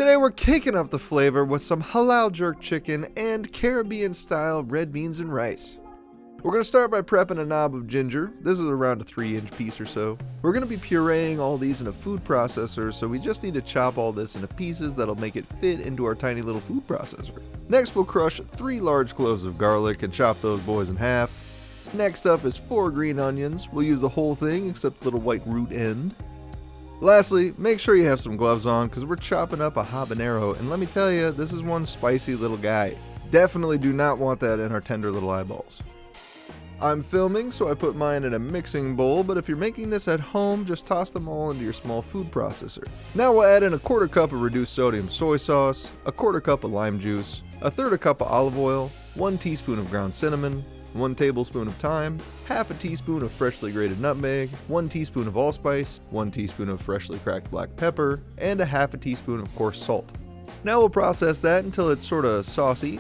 Today we're kicking up the flavor with some halal jerk chicken and Caribbean style red beans and rice. We're going to start by prepping a knob of ginger. This is around a 3-inch piece or so. We're going to be pureeing all these in a food processor, so we just need to chop all this into pieces that'll make it fit into our tiny little food processor. Next we'll crush 3 large cloves of garlic and chop those boys in half. Next up is 4 green onions. We'll use the whole thing except the little white root end. Lastly, make sure you have some gloves on because we're chopping up a habanero, and let me tell you, this is one spicy little guy. Definitely do not want that in our tender little eyeballs. I'm filming, so I put mine in a mixing bowl, but if you're making this at home, just toss them all into your small food processor. Now we'll add in a 1/4 cup of reduced sodium soy sauce, a 1/4 cup of lime juice, a 1/3 cup of olive oil, 1 teaspoon of ground cinnamon, 1 tablespoon of thyme, half a teaspoon of freshly grated nutmeg, 1 teaspoon of allspice, 1 teaspoon of freshly cracked black pepper, and a half a teaspoon of coarse salt. Now we'll process that until it's sorta saucy.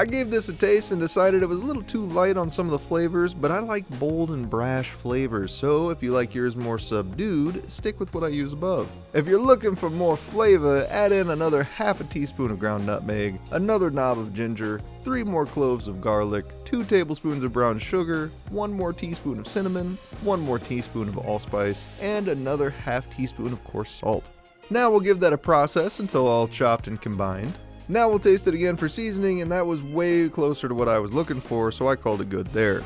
I gave this a taste and decided it was a little too light on some of the flavors, but I like bold and brash flavors, so if you like yours more subdued, stick with what I use above. If you're looking for more flavor, add in another half a teaspoon of ground nutmeg, another knob of ginger, 3 more cloves of garlic, 2 tablespoons of brown sugar, 1 more teaspoon of cinnamon, 1 more teaspoon of allspice, and another half teaspoon of coarse salt. Now we'll give that a process until all chopped and combined. Now we'll taste it again for seasoning, and that was way closer to what I was looking for, so I called it good there.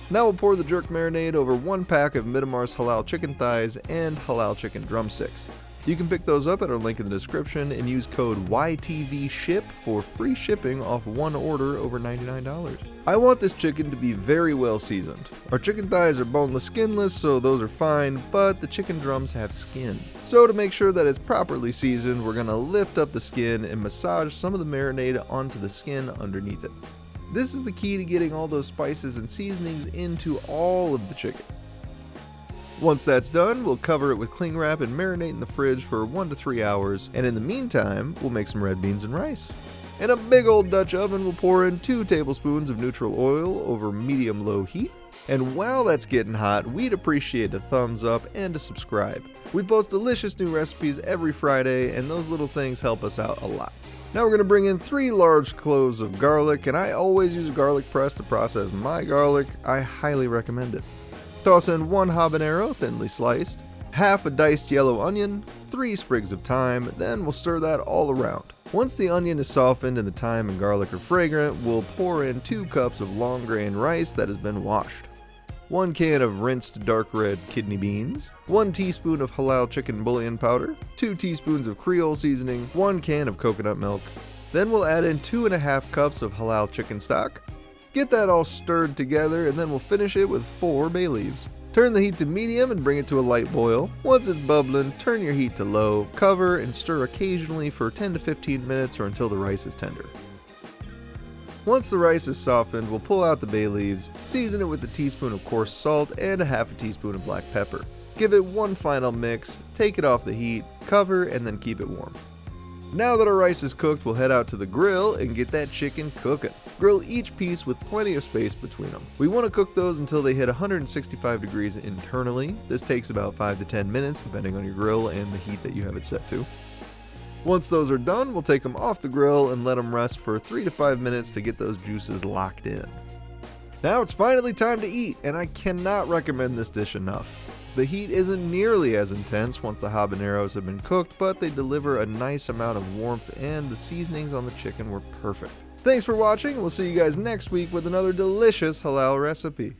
Now we'll pour the jerk marinade over 1 pack of Midamar's halal chicken thighs and halal chicken drumsticks. You can pick those up at our link in the description and use code YTSHIP for free shipping off 1 order over $99. I want this chicken to be very well seasoned. Our chicken thighs are boneless, skinless, so those are fine, but the chicken drums have skin. So to make sure that it's properly seasoned, we're going to lift up the skin and massage some of the marinade onto the skin underneath it. This is the key to getting all those spices and seasonings into all of the chicken. Once that's done, we'll cover it with cling wrap and marinate in the fridge for 1 to 3 hours, and in the meantime, we'll make some red beans and rice. In a big old Dutch oven, we'll pour in 2 tablespoons of neutral oil over medium-low heat, and while that's getting hot, we'd appreciate a thumbs up and a subscribe. We post delicious new recipes every Friday, and those little things help us out a lot. Now we're going to bring in 3 large cloves of garlic, and I always use a garlic press to process my garlic. I highly recommend it. Toss in 1 habanero, thinly sliced, half a diced yellow onion, 3 sprigs of thyme, then we'll stir that all around. Once the onion is softened and the thyme and garlic are fragrant, we'll pour in 2 cups of long grain rice that has been washed, 1 can of rinsed dark red kidney beans, 1 teaspoon of halal chicken bouillon powder, 2 teaspoons of Creole seasoning, 1 can of coconut milk. Then we'll add in 2.5 cups of halal chicken stock. Get that all stirred together, and then we'll finish it with 4 bay leaves. Turn the heat to medium and bring it to a light boil. Once it's bubbling, turn your heat to low, cover, and stir occasionally for 10 to 15 minutes or until the rice is tender. Once the rice is softened, we'll pull out the bay leaves, season it with a teaspoon of coarse salt and a half a teaspoon of black pepper. Give it one final mix, take it off the heat, cover, and then keep it warm. Now that our rice is cooked, we'll head out to the grill and get that chicken cooking. Grill each piece with plenty of space between them. We want to cook those until they hit 165 degrees internally. This takes about 5 to 10 minutes depending on your grill and the heat that you have it set to. Once those are done, we'll take them off the grill and let them rest for 3 to 5 minutes to get those juices locked in. Now it's finally time to eat, and I cannot recommend this dish enough. The heat isn't nearly as intense once the habaneros have been cooked, but they deliver a nice amount of warmth, and the seasonings on the chicken were perfect. Thanks for watching. We'll see you guys next week with another delicious halal recipe.